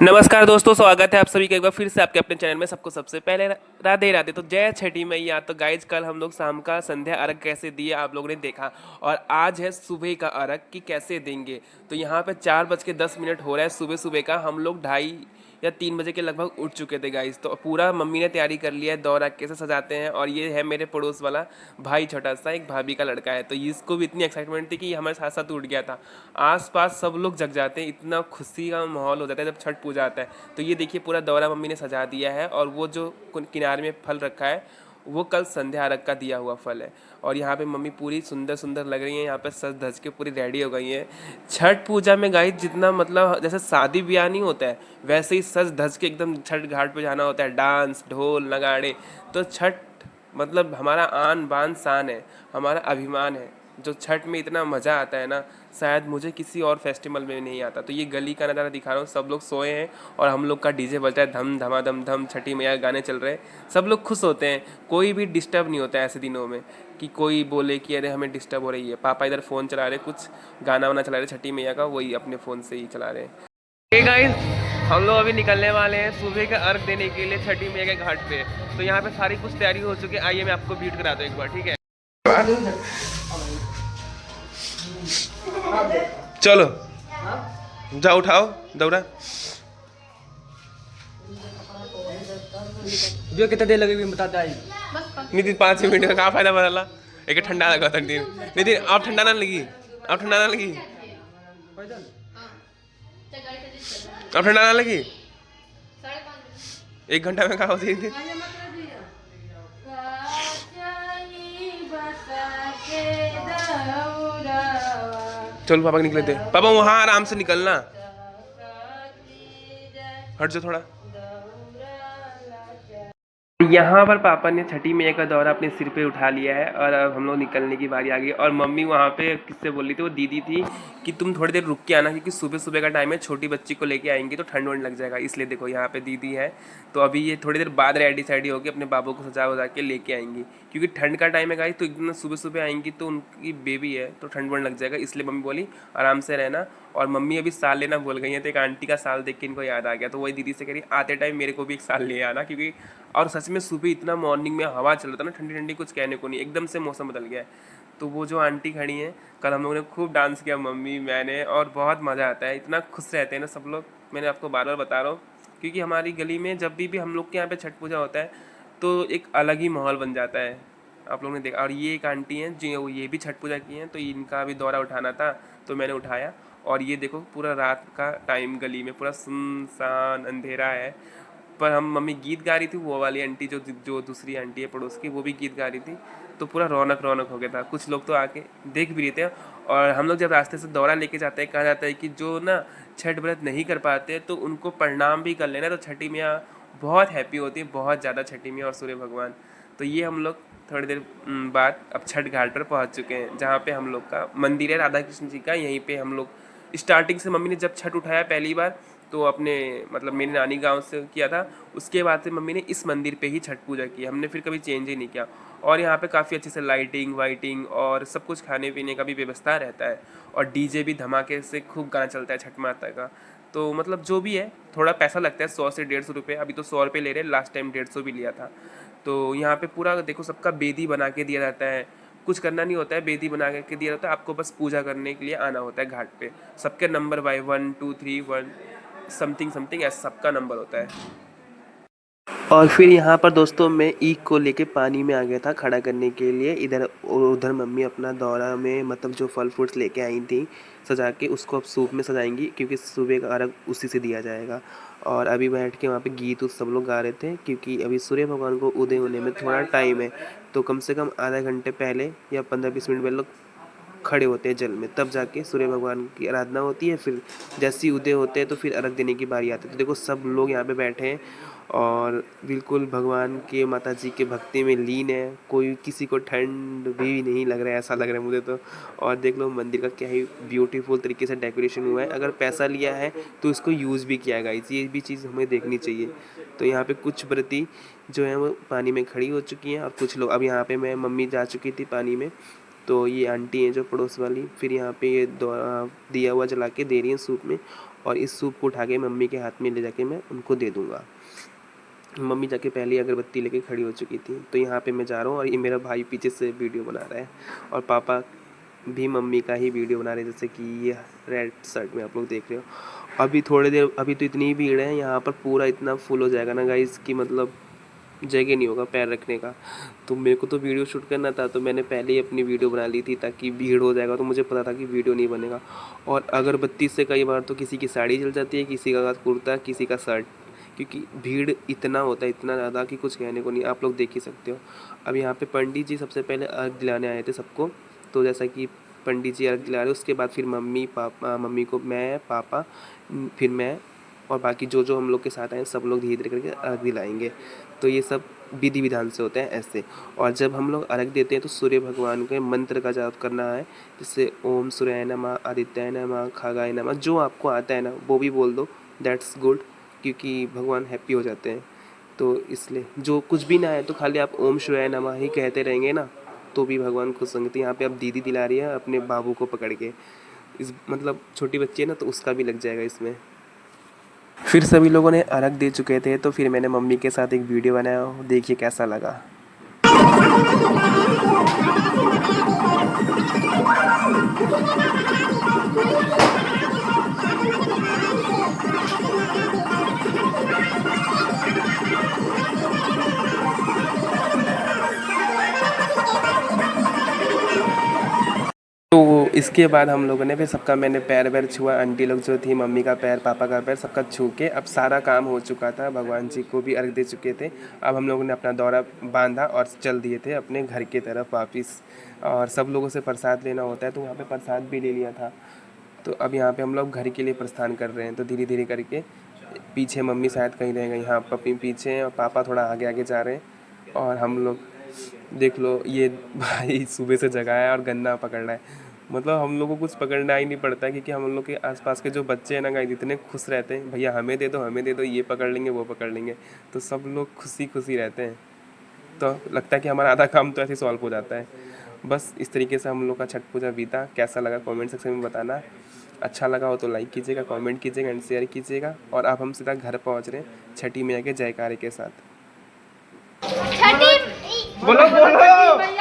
नमस्कार दोस्तों, स्वागत है आप सभी का एक बार फिर से आपके अपने चैनल में। सबको सबसे पहले राधे राधे। तो जय छठी मैया। तो गाइज, कल हम लोग शाम का संध्या अर्घ कैसे दिए आप लोगों ने देखा, और आज है सुबह का अर्घ कि कैसे देंगे। तो यहाँ पे 4:10 हो रहा है सुबह सुबह का। हम लोग 2:30 या 3 बजे के लगभग उठ चुके थे गाइज। तो पूरा मम्मी ने तैयारी कर लिया है, दौरा कैसे सजाते हैं। और ये है मेरे पड़ोस वाला भाई, छोटा सा एक भाभी का लड़का है। तो इसको भी इतनी एक्साइटमेंट थी कि ये हमारे साथ साथ उठ गया था। आसपास सब लोग जग जाते हैं, इतना खुशी का माहौल हो जाता है जब छठ पूजा आता है। तो ये देखिए, पूरा दौरा मम्मी ने सजा दिया है। और वो जो किनारे में फल रखा है, वो कल संध्या अर्घ का दिया हुआ फल है। और यहाँ पे मम्मी पूरी सुंदर सुंदर लग रही है, यहाँ पे सज धज के पूरी रेडी हो गई है। छठ पूजा में गाइस, जितना मतलब जैसे शादी ब्याह नहीं होता है, वैसे ही सज धज के एकदम छठ घाट पे जाना होता है। डांस, ढोल, नगाड़े। तो छठ मतलब हमारा आन बान शान है, हमारा अभिमान है। जो छठ में इतना मज़ा आता है ना, शायद मुझे किसी और फेस्टिवल में नहीं आता। तो ये गली का नज़ारा दिखा रहा हूँ, सब लोग सोए हैं और हम लोग का डीजे बज रहा है, धम धमाधम धम, छठी मैया के गाने चल रहे हैं। सब लोग खुश होते हैं, कोई भी डिस्टर्ब नहीं होता है ऐसे दिनों में कि कोई बोले कि अरे हमें डिस्टर्ब हो रही है। पापा इधर फ़ोन चला रहे, कुछ गाना वाना चला रहे छठी मैया का, वही अपने फ़ोन से ही चला रहे हैं। हे गाइस, हम लोग अभी निकलने वाले हैं सुबह का अर्घ देने के लिए छठी मैया के घाट पे। तो यहाँ पे सारी कुछ तैयारी हो चुकी है। आइए मैं आपको बीट करा दूँ एक बार, ठीक है? चलो जाओ, उठाओ दौड़ा। जो कितना देर लगेगी बताता है। नितिन 5 मिनट का कहाँ फायदा बदला। एक ठंडा लगा था नितिन। नितिन आप ठंडा ना लगी, आप ठंडा ना लगी, आप ठंडा ना लगी। 1 घंटा में कहाँ होती थी। चलो पापा निकले थे। पापा वहाँ आराम से निकलना, हट जाओ थोड़ा। यहाँ पर पापा ने छठी मैया का दौरा अपने सिर पे उठा लिया है और अब हम लोग निकलने की बारी आ गई। और मम्मी वहाँ पे किससे बोल रही थी, वो दीदी थी, कि तुम थोड़ी देर रुक के आना, क्योंकि सुबह सुबह का टाइम है, छोटी बच्ची को लेके आएंगी तो ठंड वंड लग जाएगा। इसलिए देखो यहाँ पे दीदी है। तो अभी ये थोड़ी देर बाद रेडी साइडी होकर अपने बाबू को सजा वजा के लेके आएंगी, क्योंकि ठंड का टाइम है गाइस। तो इतना सुबह सुबह आएंगी तो उनकी बेबी है तो ठंड वंड लग जाएगा। इसलिए मम्मी बोली आराम से रहना। और मम्मी अभी साल लेना भूल गई है, तो एक आंटी का साल देख के इनको याद आ गया। तो वही दीदी से कह रही आते टाइम मेरे को भी एक साल ले आना, क्योंकि और सच में सुबह इतना मॉर्निंग में हवा चल रहा था ना, ठंडी ठंडी, कुछ कहने को नहीं, एकदम से मौसम बदल गया है। तो वो जो आंटी खड़ी हैं, कल हम लोगों ने खूब डांस किया, मम्मी मैंने, और बहुत मज़ा आता है। इतना खुश रहते हैं ना सब लोग, मैंने आपको बार बार बता रहा हूँ। क्योंकि हमारी गली में जब भी हम लोग के यहाँ पे छठ पूजा होता है तो एक अलग ही माहौल बन जाता है। आप लोगों ने देखा। और ये एक आंटी हैं जो ये भी छठ पूजा की हैं, तो इनका भी दौरा उठाना था तो मैंने उठाया। और ये देखो, पूरा रात का टाइम, गली में पूरा सुनसान अंधेरा है, पर हम मम्मी गीत गा रही थी। वो वाली आंटी जो जो दूसरी आंटी है पड़ोस की, वो भी गीत गा रही थी। तो पूरा रौनक रौनक हो गया था। कुछ लोग तो आके देख भी रहे थे। और हम लोग जब रास्ते से दौरा लेके जाते हैं, कहा जाता है कि जो ना छठ व्रत नहीं कर पाते तो उनको प्रणाम भी कर लेना, तो छठी मैया बहुत हैप्पी होती है, बहुत ज़्यादा, छठी मैया और सूर्य भगवान। तो ये हम लोग थोड़ी देर बाद अब छठ घाट पर पहुंच चुके हैं, जहाँ पे हम लोग का मंदिर है राधा कृष्ण जी का। यहीं पे हम लोग स्टार्टिंग से, मम्मी ने जब छठ उठाया पहली बार तो अपने मतलब मेरी नानी गांव से किया था, उसके बाद से मम्मी ने इस मंदिर पे ही छठ पूजा की। हमने फिर कभी चेंज ही नहीं किया। और यहाँ पे काफ़ी अच्छे से लाइटिंग वाइटिंग और सब कुछ खाने पीने का भी व्यवस्था रहता है। और डीजे भी धमाके से खूब गाना चलता है छठ माता का। तो मतलब जो भी है, थोड़ा पैसा लगता है, 100 से 150 रुपये। अभी तो 100 रुपये ले रहे हैं, लास्ट टाइम 150 भी लिया था। तो यहाँ पे पूरा देखो, सबका बेदी बना के दिया जाता है। कुछ करना नहीं होता है, बेदी बना के दिया जाता है आपको, बस पूजा करने के लिए आना होता है घाट पे। सबके नंबर बाय 1 2 3 1 समथिंग समथिंग ऐसा सबका नंबर होता है। और फिर यहाँ पर दोस्तों मैं ईख को लेके पानी में आ गया था खड़ा करने के लिए। इधर उधर मम्मी अपना दौरा में मतलब जो फल फ्रूट्स लेके आई थी सजा के, उसको अब सूप में सजाएंगी, क्योंकि सुबह का अर्घ उसी से दिया जाएगा। और अभी बैठ के वहाँ पे गीत उस सब लोग गा रहे थे, क्योंकि अभी सूर्य भगवान को उदय होने में थोड़ा टाइम है। तो कम से कम आधा घंटे पहले या 15-20 मिनट पहले लोग खड़े होते हैं जल में, तब जाके सूर्य भगवान की आराधना होती है। फिर जैसे ही उदय होते हैं तो फिर अर्घ देने की बारी आती है। तो देखो सब लोग यहाँ पे बैठे हैं और बिल्कुल भगवान के, माता जी के भक्ति में लीन है। कोई किसी को ठंड भी नहीं लग रहा है, ऐसा लग रहा है मुझे तो। और देख लो मंदिर का क्या ही ब्यूटीफुल तरीके से डेकोरेशन हुआ है। अगर पैसा लिया है तो इसको यूज़ भी किया गया, ये भी चीज़ हमें देखनी चाहिए। तो यहाँ पे कुछ व्रती जो है वो पानी में खड़ी हो चुकी हैं और कुछ लोग, अब यहाँ पे मैं मम्मी जा चुकी थी पानी में, तो ये आंटी हैं जो पड़ोस वाली, फिर यहाँ पे ये दिया हुआ जला के दे रही हैं सूप में। और इस सूप को उठा के मम्मी के हाथ में ले जाके मैं उनको दे दूँगा। मम्मी जाके पहली अगरबत्ती लेके खड़ी हो चुकी थी। तो यहाँ पे मैं जा रहा हूँ और ये मेरा भाई पीछे से वीडियो बना रहा है और पापा भी मम्मी का ही वीडियो बना रहे हैं, जैसे कि ये रेड शर्ट में आप लोग देख रहे हो। अभी थोड़ी देर, अभी तो इतनी भीड़ है यहाँ पर, पूरा इतना फुल हो जाएगा ना गाइस कि मतलब जगह नहीं होगा पैर रखने का। तो मेरे को तो वीडियो शूट करना था, तो मैंने पहले ही अपनी वीडियो बना ली थी ताकि भीड़ हो जाएगा, तो मुझे पता था कि वीडियो नहीं बनेगा। और अगरबत्ती से कई बार तो किसी की साड़ी जल जाती है, किसी का कुर्ता, किसी का शर्ट, क्योंकि भीड़ इतना होता है, इतना ज़्यादा कि कुछ कहने को नहीं। आप लोग देख ही सकते हो। अब यहाँ पे पंडित जी सबसे पहले अर्घ दिलाने आए थे सबको। तो जैसा कि पंडित जी अर्घ दिला रहे, उसके बाद फिर मम्मी पापा, मम्मी को मैं, पापा, फिर मैं और बाकी जो जो हम लोग के साथ आए सब लोग धीरे धीरे करके अर्घ दिलाएंगे। तो ये सब विधि विधान से होता है ऐसे। और जब हम लोग अर्घ देते हैं तो सूर्य भगवान के मंत्र का जाप करना है, जैसे ओम सूर्याय नमः, आदित्याय नमः, खगाय नमः, जो आपको आता है ना वो भी बोल दो, दैट्स गुड, क्योंकि भगवान हैप्पी हो जाते हैं। तो इसलिए जो कुछ भी ना आए तो खाली आप ओम सूर्याय नमः ही कहते रहेंगे ना, तो भी भगवान खुश होंगे। तो यहाँ पे अब दीदी दिला रही है अपने बाबू को पकड़ के, इस मतलब छोटी बच्ची है ना, तो उसका भी लग जाएगा इसमें। फिर सभी लोगों ने अर्घ दे चुके थे, तो फिर मैंने मम्मी के साथ एक वीडियो बनाया, देखिए कैसा लगा। तो इसके बाद हम लोगों ने फिर सबका, मैंने पैर वैर छुआ, आंटी लोग जो थी, मम्मी का पैर, पापा का पैर, सबका छू के अब सारा काम हो चुका था। भगवान जी को भी अर्घ दे चुके थे। अब हम लोगों ने अपना दौरा बांधा और चल दिए थे अपने घर की तरफ वापस। और सब लोगों से प्रसाद लेना होता है, तो वहाँ पे प्रसाद भी ले लिया था। तो अब यहाँ पे हम लोग घर के लिए प्रस्थान कर रहे हैं। तो धीरे धीरे करके पीछे मम्मी शायद कहीं रह गई, हाँ पप्पी पीछे हैं और पापा थोड़ा आगे आगे जा रहे हैं। और हम लोग देख लो, ये भाई सुबह से जगा है और गन्ना पकड़ रहा है। मतलब हम लोग को कुछ पकड़ना ही नहीं पड़ता है, क्योंकि हम लोग के आसपास के जो बच्चे हैं ना गाइस, इतने खुश रहते हैं, भैया हमें दे दो, हमें दे दो, ये पकड़ लेंगे, वो पकड़ लेंगे। तो सब लोग खुशी खुशी रहते हैं। तो लगता है कि हमारा आधा काम तो ऐसे सॉल्व हो जाता है। बस इस तरीके से हम लोग का छठ पूजा बीता। कैसा लगा कमेंट सेक्शन में बताना। अच्छा लगा हो तो लाइक कीजिएगा, कमेंट कीजिएगा एंड शेयर कीजिएगा। और अब हम सीधा घर पहुंच रहे हैं छठी मैया के जयकारे के साथ। छठी बोलो बोलो